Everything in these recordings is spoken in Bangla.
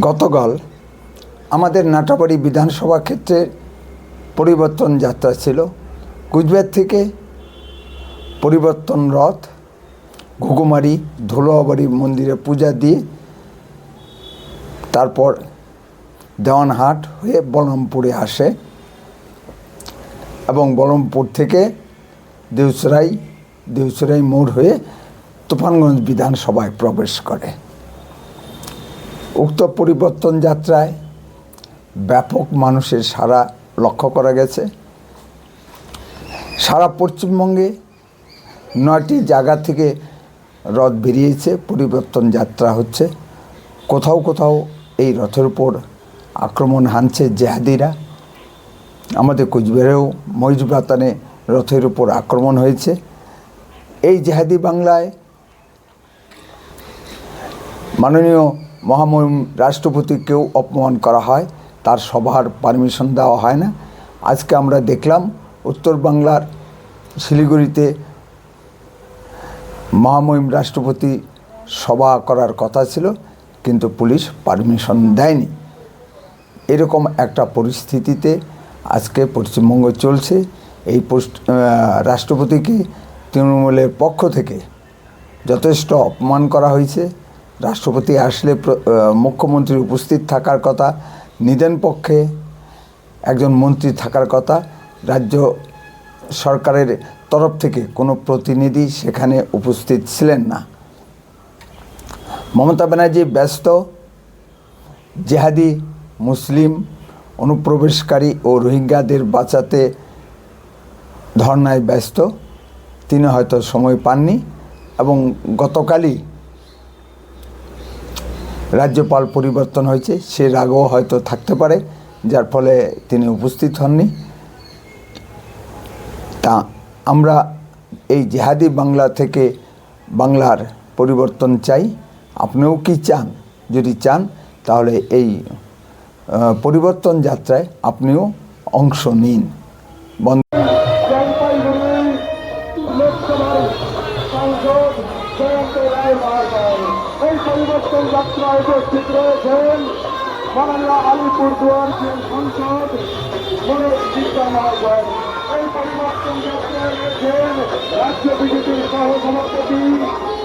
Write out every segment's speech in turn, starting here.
গতকাল আমাদের নাটাবাড়ি বিধানসভা ক্ষেত্রে পরিবর্তন যাত্রা ছিল। কুচবিহার থেকে পরিবর্তন রথ ঘুঘুমারি ধুলোয়াবাড়ি মন্দিরে পূজা দিয়ে তারপর দেওয়ানহাট হয়ে বলরামপুরে আসে এবং বলরামপুর থেকে দেউসরাই মোড় হয়ে তুফানগঞ্জ বিধানসভায় প্রবেশ করে। উক্ত পরিবর্তন যাত্রায় ব্যাপক মানুষের সাড়া লক্ষ্য করা গেছে। সারা পশ্চিমবঙ্গে 9টি জায়গা থেকে রথ বেরিয়েছে, পরিবর্তন যাত্রা হচ্ছে। কোথাও কোথাও এই রথের উপর আক্রমণ হানছে জেহাদিরা। আমাদের কোচবিহারেও মহিষবাতানে রথের উপর আক্রমণ হয়েছে। এই জেহাদি বাংলায় মাননীয় মহামহিম রাষ্ট্রপতিকেও অপমান করা হয়, তার সভার পারমিশন দেওয়া হয় না। আজকে আমরা দেখলাম উত্তর বাংলার শিলিগুড়িতে মহামহিম রাষ্ট্রপতি সভা করার কথা ছিল, কিন্তু পুলিশ পারমিশন দেয়নি। এরকম একটা পরিস্থিতিতে আজকে পশ্চিমবঙ্গ চলছে। এই রাষ্ট্রপতিকে তৃণমূলের পক্ষ থেকে যথেষ্ট অপমান করা হয়েছে। রাষ্ট্রপতি আসলে মুখ্যমন্ত্রী উপস্থিত থাকার কথা, নিদেন পক্ষে একজন মন্ত্রী থাকার কথা। রাজ্য সরকারের তরফ থেকে কোনো প্রতিনিধি সেখানে উপস্থিত ছিলেন না। মমতা ব্যানার্জি ব্যস্ত জেহাদি মুসলিম অনুপ্রবেশকারী ও রোহিঙ্গাদের বাঁচাতে ধর্নায় ব্যস্ত, তিনি হয়তো সময় পাননি এবং গতকালই রাজ্যপাল পরিবর্তন হয়েছে, সে রাগও হয়তো থাকতে পারে, যার ফলে তিনি উপস্থিত হননি। তা আমরা এই জেহাদি বাংলা থেকে বাংলার পরিবর্তন চাই। আপনিও কি চান? যদি চান তাহলে এই পরিবর্তন যাত্রায় আপনিও অংশ নিন। এই পরিবর্তন যাত্রায় উপস্থিত রয়েছেন মাননীয় আলিপুরদুয়ার সংসদ মনোজিৎ মহাশয়। এই পরিবর্তন যাত্রায় রয়েছেন রাজ্য বিজেপির সহ সভাপতি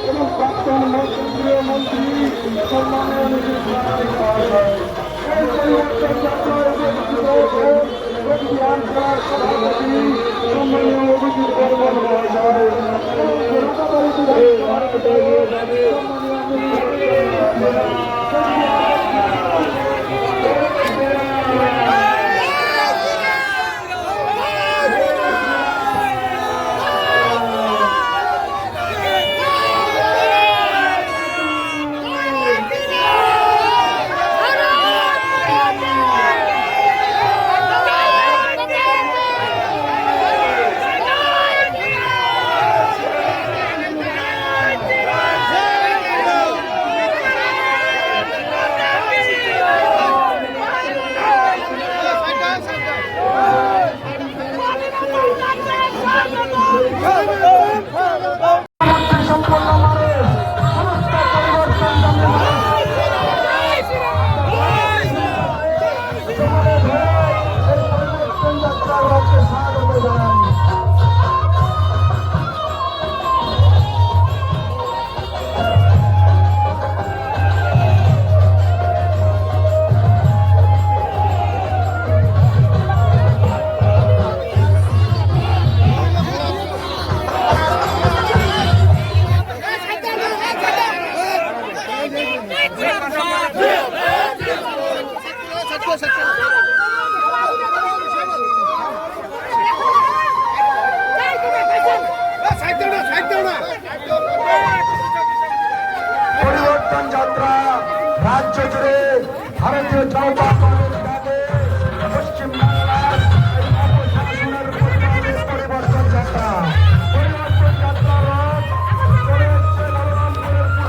এবং প্রাক্তন কেন্দ্রীয় মন্ত্রী সম্মানীয় নীতিশ কুমার মহাশয়। এই পরিবর্তন যাত্রায় উপস্থিত রয়েছেন কোচবিহার জেলার সভাপতি সম্মানীয় অভিজিৎ বর্মন মহাশয়। পরিবর্তন যাত্রা রাজ্য জুড়ে ভারতীয় জনতা পার্টির ডাকে পশ্চিমবাংলার অপশাসনের পরিবর্তন যাত্রা রথ চলে এসছে বলরামপুরের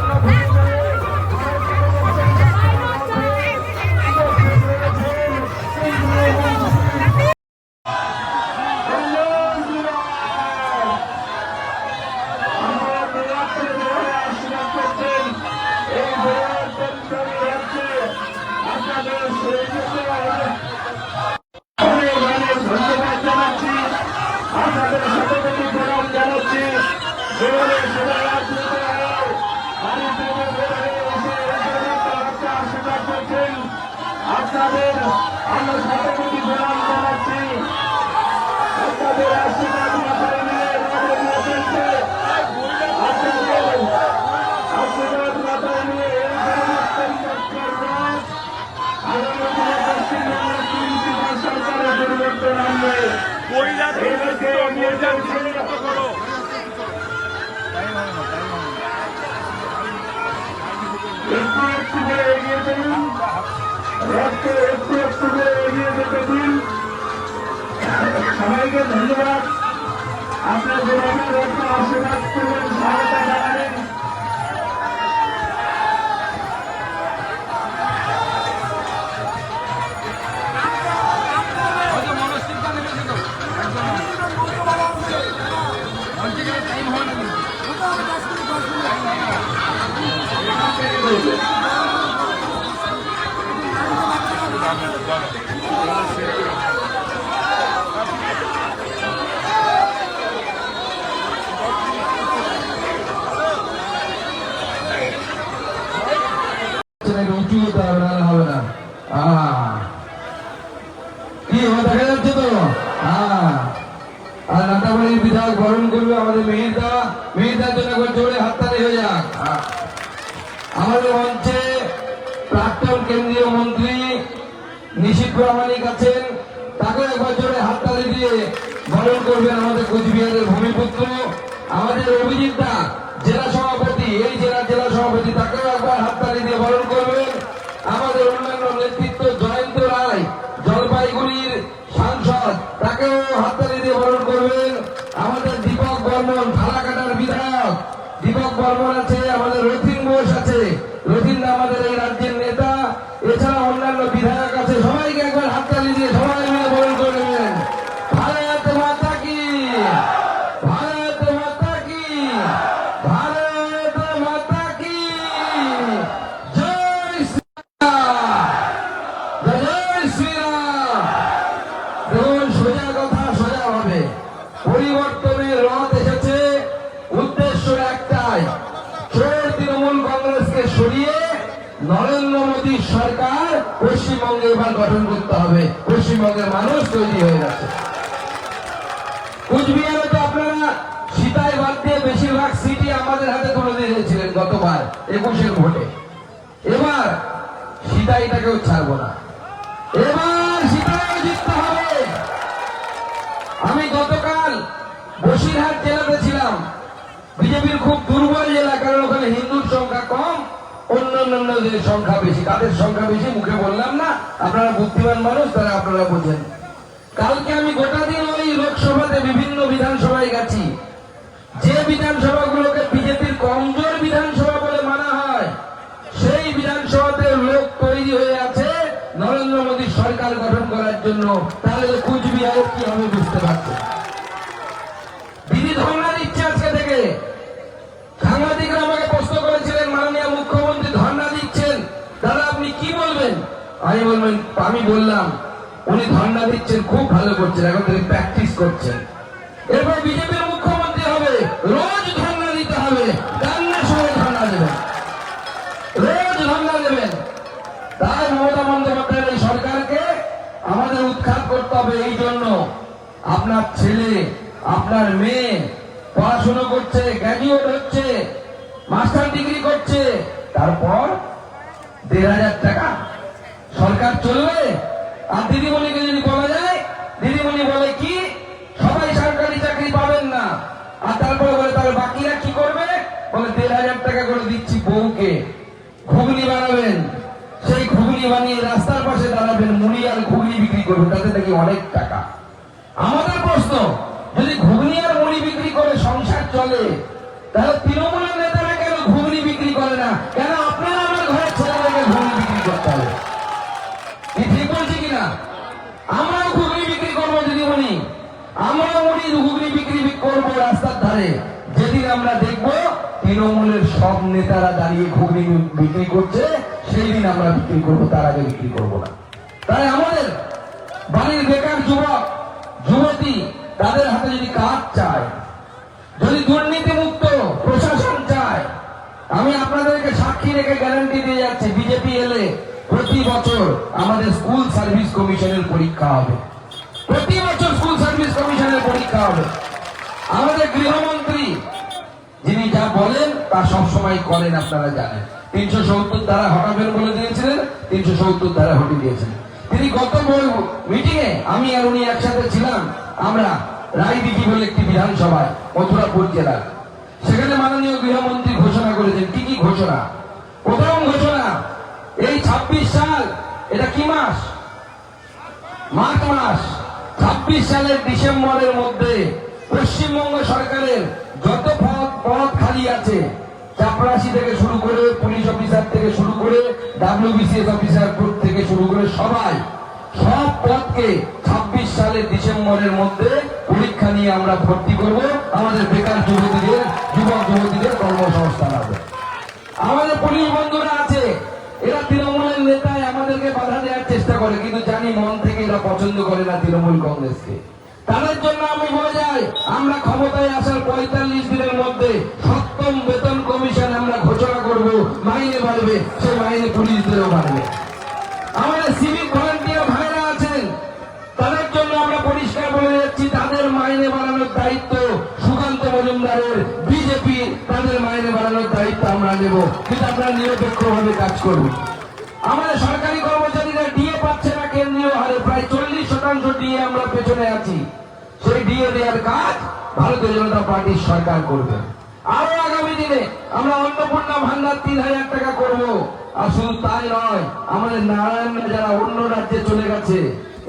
আপনাদের আমরা শতকোটি প্রণাম জানাচ্ছি। আপনাদের আশীর্বাদ মাথায় নিয়ে আমাদের নিয়ে চলছে। আপনাদের আশীর্বাদ মাথায় নিয়ে এই জনমতের রথ আগামী দিনে পশ্চিমবঙ্গের প্রিন্সিপাল সরকারের পরিবর্তন আনবে। এই লক্ষ্যে এগিয়ে চলছে। একটু একটু করে এগিয়ে চলুন, রথকে একটু একটু করে এগিয়ে যেতে দিন। সবাইকে ধন্যবাদ। আপনার যেভাবে রথকে আশীর্বাদ করবেন, সহায়তা জানাবেন। উঁচু হতে হবে, না হবে না। কি দেখা যাচ্ছে তো। আর নাটাবাড়ির বিধায়ক বরণ করবে আমাদের মেহেরদার জন্য একবার জোরে হাততালি হয়ে যাক। আমাদের মঞ্চে প্রাক্তন কেন্দ্রীয় মন্ত্রী নিশীথ প্রামাণিক আছেন, তাকে একবার জোরে হাততালি দিয়ে বরণ করবেন আমাদের কোচবিহারের ভূমিপুত্র আমাদের অভিজিৎ দা, জেলা সভাপতি, এই জেলা সভাপতি, তাকেও একবার হাততালি দিয়ে বরণ করবেন। আমাদের অন্যান্য নেতৃত্ব জয়ন্ত রায়, জলপাইগুড়ির সাংসদ, তাকেও হাততালি দিয়ে বরণ করবেন। আমাদের দীপক বর্মন, ফালাকাটার বিধায়ক দীপক বর্মন আছে, আমাদের রথিন বোস আছে, রথিন আমাদের এই রাজ্যের নেতা, এছাড়া অন্যান্য বিধায়ক আছে। সবাইকে একবার হাততালি দিয়ে সবাই মিলে বরণ করবেন। ভারত মাতা কি, ভারত মাতা কি, ভারত মাতা কি জয় শ্রীরাম, জয় শ্রীরাম। দেখুন, সোজা কথা সোজা হবে। পরিবর্তনের রথ এসেছে, উদ্দেশ্য একটাই, চোর তৃণমূল কংগ্রেসকে সরিয়ে নরেন্দ্র মোদীর সরকার পশ্চিমবঙ্গে এবার গঠন করতে হবে। পশ্চিমবঙ্গের মানুষ তৈরি হয়ে গেছে। কুচবিহারে তো আপনারা সীতায় বাদ দিয়ে বেশিরভাগ সিটই আমাদের হাতে তুলে দিয়েছিলেন গতবার 21-এর ভোটে। এবার সীতাইটাকেও ছাড়বো না, এবার সীতাইও জিততে হবে। আমি গতকাল বসিরহাট জেলাতে ছিলাম, বিজেপির খুব দুর্বল জেলা, কারণ ওখানে হিন্দুর সংখ্যা কম, অন্যান্যদের সংখ্যা বেশি। কাদের সংখ্যা বেশি মুখে বললাম না, আপনারা বুদ্ধিমান মানুষ, তারা আপনারা বোঝেন। কালকে আমি গোটা দিন ওই লোকসভাতে বিভিন্ন বিধানসভায় গেছি। যে বিধানসভাগুলোকে বিজেপির কমজোর বিধানসভা বলে মানা হয়, সেই বিধানসভাতে লোক তৈরি হয়ে আছে নরেন্দ্র মোদীর সরকার গঠন করার জন্য। তাহলে কুচবিহারে কি হবে বুঝতে পারছে। দিদি ধর্ণা দিচ্ছে আজকে থেকে। সাংবাদিকরা আমাকে প্রশ্ন করেছিলেন, মাননীয় মুখ্যমন্ত্রী ধর্ণা দিচ্ছেন, দাদা আপনি কি বলবেন? আমি বললাম উনি ধর্ণা দিচ্ছেন, খুব ভালো করছেন, এখন থেকে প্র্যাকটিস করছেন। এরপর বিজেপির মুখ্যমন্ত্রী হবে, রোজ ধর্ণা দিতে হবে, কান্নার সময় ধর্ণা দেবেন, রোজ ধর্ণা দেবেন। তাই মমতা বন্দ্যোপাধ্যায়ের এই সরকারকে আমাদের উৎখাত করতে হবে। এই জন্য আপনার ছেলে, আপনার মেয়ে পড়াশোনা করছে, গ্র্যাজুয়েট হচ্ছে, মাস্টার ডিগ্রি করছে, তারপর 1,500 টাকা সরকার চলবে। আর দিদিমণিকে যদি বলা যায়, দিদিমণি বলে কি সবাই সরকারি চাকরি পাবেন না, আর তারপরে বলে তাহলে বাকিরা কি করবে, বলে 1,500 টাকা করে দিচ্ছি বউকে, ঘুগনি বানাবেন, সেই ঘুগনি বানিয়ে রাস্তার পাশে দাঁড়াবেন, মুড়ি আর ঘুগনি বিক্রি করবেন, তাতে নাকি অনেক টাকা। আমাদের প্রশ্ন, যদি ঘুগনি আর মুড়ি বিক্রি করে সংসার চলে, তাহলে তৃণমূলের নেতারা কেন ঘুগনি বিক্রি করে না? কেন আপনারা আমার ঘরের ছেলেদেরকে ঘুগনি বিক্রি করতে হবে? ঠিক বলছি কিনা? আমরাও ঘুগনি বিক্রি করবো দিদিমণি, আমরাও মুড়ি ঘুগনি বিক্রি করবো রাস্তার ধারে। যেদিন আমরা দেখবো তৃণমূলের সব নেতারা দাঁড়িয়ে ঘুগনি বিক্রি করছে, সেই দিন আমরা বিক্রি করবো, তার আগে বিক্রি করবো না। তাই আমাদের বাড়ির বেকার যুবক যুবতী, তাদের হাতে যদি কাজ চায়, যদি দুর্নীতি মুক্ত প্রশাসন চায়, আমি আপনাদেরকে সাক্ষী রেখে গ্যারান্টি দিয়ে যাচ্ছি, বিজেপি এলে প্রতি বছর আমাদের স্কুল সার্ভিস কমিশনের পরীক্ষা হবে। প্রতি বছর স্কুল সার্ভিস কমিশনের পরীক্ষা হবে। আমাদের গৃহমন্ত্রী যিনি যা বলেন তা সবসময় করেন, আপনারা জানেন। 370 ধারা হটাবেন বলে দিয়েছিলেন, 370 ধারা হটিয়ে দিয়েছেন। তিনি গত মিটিং এ আমি আর উনি একসাথে ছিলাম, আমরা রায়দিঘি বলে একটি বিধানসভায় মথুরাপুর জেলার, সেখানে মাননীয় গৃহমন্ত্রী ঘোষণা করেছেন। কি কি ঘোষণা? প্রথম ঘোষণা, এই 26 সাল, এটা কি মাস? মার্চ মাস। 26 সালের ডিসেম্বরের মধ্যে পশ্চিমবঙ্গ সরকারের যত পদ খালি আছে, চাপরাশি থেকে শুরু করে, পুলিশ অফিসার থেকে শুরু করে, WBCS অফিসার থেকে শুরু করে সবাই, সব পদকে 26 সালের ডিসেম্বরের মধ্যে পরীক্ষা নিয়ে আমরা ভর্তি করব। আমাদের বেকার যুবক যুবতীদের কর্মসংস্থান হবে। আমাদের পুলিশ বন্ধুরা আছে, এরা তৃণমূলের নেতায় আমাদেরকে বাধা দেওয়ার চেষ্টা করে, কিন্তু জানি মন থেকে এরা পছন্দ করে না তৃণমূল কংগ্রেসকে। তাদের জন্য আমি বলে যাই, আমরা ক্ষমতায় আসার 45 দিনের মধ্যে 7ম বেতন কমিশন আমরা ঘোষণা করব। মাইনে বাড়বে, সেই মাইনে পুলিশদেরও বাড়বে। আমাদের সিভিক ভলান্টিয়ার ভাইরা আছেন, তাদের জন্য আমরা পরিষ্কার বলে যাচ্ছি, তাদের মাইনে বাড়ানোর দায়িত্ব সুকান্ত মজুমদারের, বিজেপি তাদের মাইনে বাড়ানোর দায়িত্ব আমরা নেব, কিন্তু আমরা নিরপেক্ষভাবে কাজ করব। আমাদের সরকারি কর্মচারীরা ডিএ পাচ্ছে না কেন্দ্রীয় হারে, প্রায় 40% ডিএ আমরা পেছনে আছি। সেই ডিএ দেওয়ার কাজ ভারতীয় জনতা পার্টির সরকার করবে। আরো আগামী দিনে আমরা অন্নপূর্ণা ভান্ডার 3000 টাকা করব। আর শুধু তাই নয়, আমাদের নারায়ণরা যারা অন্য রাজ্যে চলে গেছে,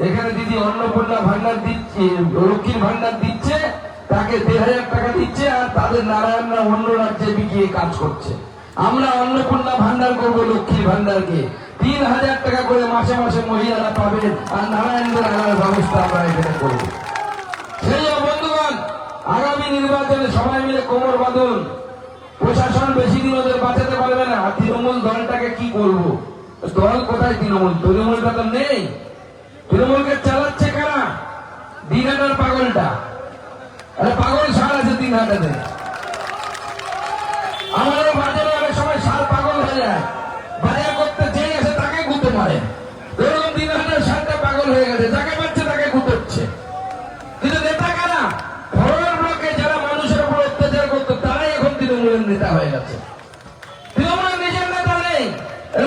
এখানে দিদি অন্নপূর্ণা ভান্ডার দিচ্ছে, লক্ষ্মীর ভান্ডার দিচ্ছে, তাকে 1500 টাকা দিচ্ছে, আর তাদের নারায়ণরা অন্য রাজ্যে বিকিয়ে কাজ করছে। আমরা অন্নপূর্ণা ভান্ডার করব, লক্ষ্মীর ভান্ডারকে 3000 টাকা করে মাসে মাসে মহিলারা পাবেন, আর নারায়ণদের আনার ব্যবস্থা আমরা এখানে করব। সেই বন্ধুগণ, আগামী নির্বাচনে সবাই মিলে কোমর বাঁধুন। প্রশাসন বেশি দিন ওদের বাঁচাতে পারবে না। তৃণমূল দলটাকে কি করব? দল কোথায়? তৃণমূলটা তো নেই। তৃণমূলকে চালাচ্ছে কারা? দিনহাটার পাগলটা। আরে পাগল সার আছে দিনহাটাতে। আমাদের বাজারে অনেক সময় সার পাগল হয়ে যায়, বাজার করতে যেই আসে তাকে গুঁতে মারে। এরকম দিনহাটার সারটা পাগল হয়ে গেছে, যাকে পাচ্ছে তাকে গুঁতোচ্ছে। কিন্তু নেতা কারা? ফরওয়ার্ড ব্লকে যারা মানুষের উপর অত্যাচার করতো, তারাই এখন তৃণমূলের নেতা হয়ে গেছে। তৃণমূলের নিজের নেতা নেই।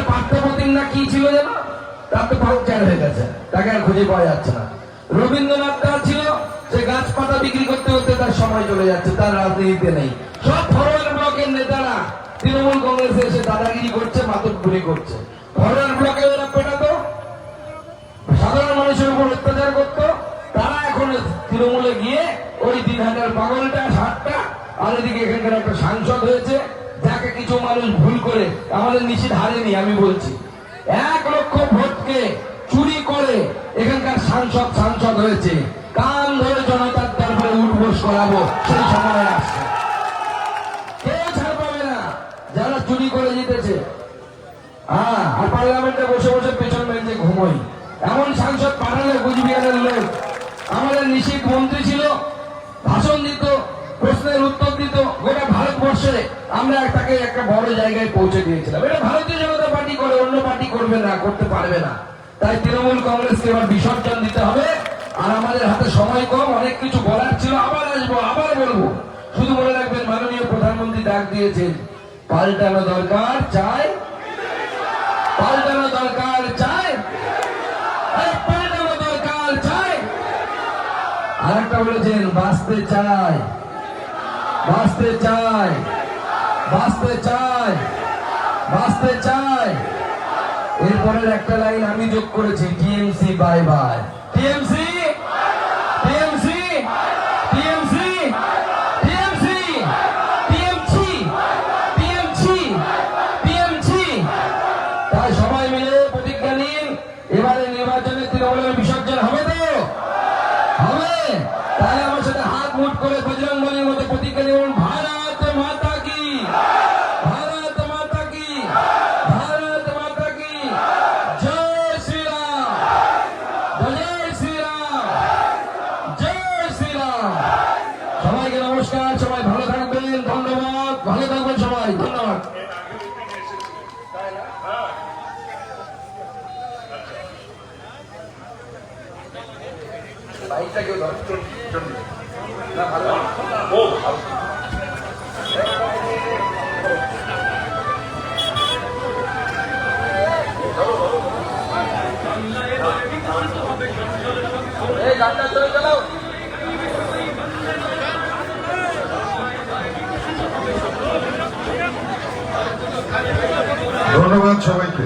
পার্থপ্রতিম না কি ছিল যেন, তার তো পাউচার হয়ে গেছে, তাকে আর খুঁজে পাওয়া যাচ্ছে না। রবীন্দ্রনাথ দাস ছিল, সে গাছপাতা বিক্রি করতে করতে তার সময় চলে যাচ্ছে, তার রাজনীতিতে নেই। সব ফরওয়ার্ড ব্লকের নেতারা তৃণমূল কংগ্রেসে এসে দাদাগিরি করছে, মাতব্বরি করছে। ফরওয়ার্ড ব্লকে ওরা পেটাতো, সাধারণ মানুষের উপর অত্যাচার করতো, তারা এখন তৃণমূলে গিয়ে ওই দিনহাটার পাগলটা, সারটা, আর এদিকে এখানকার একটা সাংসদ হয়েছে, যাকে কিছু মানুষ ভুল করে, আমাদের নিশ্চিত হারেনি, আমি বলছি 1 লক্ষ ভোটকে চুরি করে এখানকার সাংসদ হয়েছে। কান ধরে জনতার দরবারে উঠবোস করাবো, সেই সময় আসছে। কেউ ছাড় পাবে না যারা চুরি করে জিতেছে। আর পার্লামেন্টে বসে বসে পেছন বেঞ্চে ঘুমোই, এমন সাংসদ পাঠালে কুচবিহারের লোক। আমাদের নিশ্চিত মন্ত্রী ছিল, ভাষণ দিত, প্রশ্নের উত্তর দিত, গোটা ভারতবর্ষে আমরা তাকে একটা বড় জায়গায় পৌঁছে দিয়েছিলাম। এটা ভারতীয় জনতা পার্টি করে, অন্য পার্টি করবে না, করতে পারবে না। তাই তৃণমূল কংগ্রেসকে এবার বিসর্জন দিতে হবে। আর আমাদের হাতে সময় কম, অনেক কিছু বলার ছিল, আবার আসবো, আবার বলবো। শুধু মনে রাখবেন, মাননীয় প্রধানমন্ত্রী ডাক দিয়েছেন, পাল্টানো দরকার চাই, পাল্টানো দরকার চাই, পাল্টানো দরকার চাই। আর একটা বলেছেন, বাঁচতে চাই, বাঁচতে চাই, বাঁচতে চাই, বাঁচতে চাই। এরপরের একটা লাইন আমি যোগ করেছি, TMC bye bye. TMC, TMC, TMC, TMC, TMC, TMC, TMC. তাই সবাই মিলে প্রতিজ্ঞা নিন, এবারে নির্বাচনে তৃণমূলের বিসর্জন হবে তো? হবে। তাই আমার সাথে হাত মুঠ করে বজরংবলীর মতো প্রতিজ্ঞা নিন, ভারত মাতা কি, ভারত মাতা কি, ভারত মাতা কি, জয় শ্রীরাম, জয় শ্রীরাম, জয় শ্রীরাম। সবাইকে নমস্কার, সবাই ভালো থাকবেন, ধন্যবাদ, ভালো থাকবেন সবাই, ধন্যবাদ। বাইকটা কেউ ধরে চলবে না, ভালো এই গানটা চলে চালাও। ধন্যবাদ সবাইকে।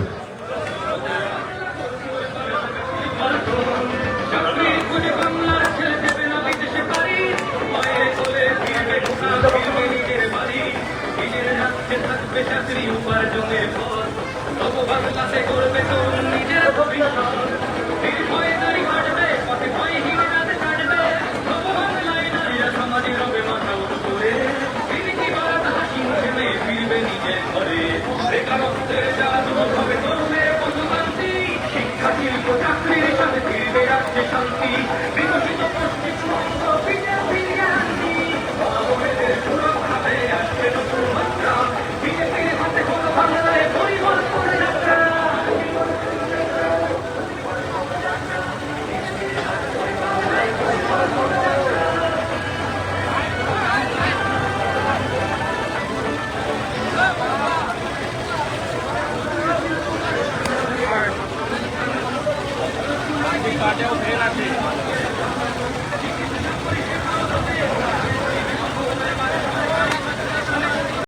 শিক্ষা শিল্প চাকরি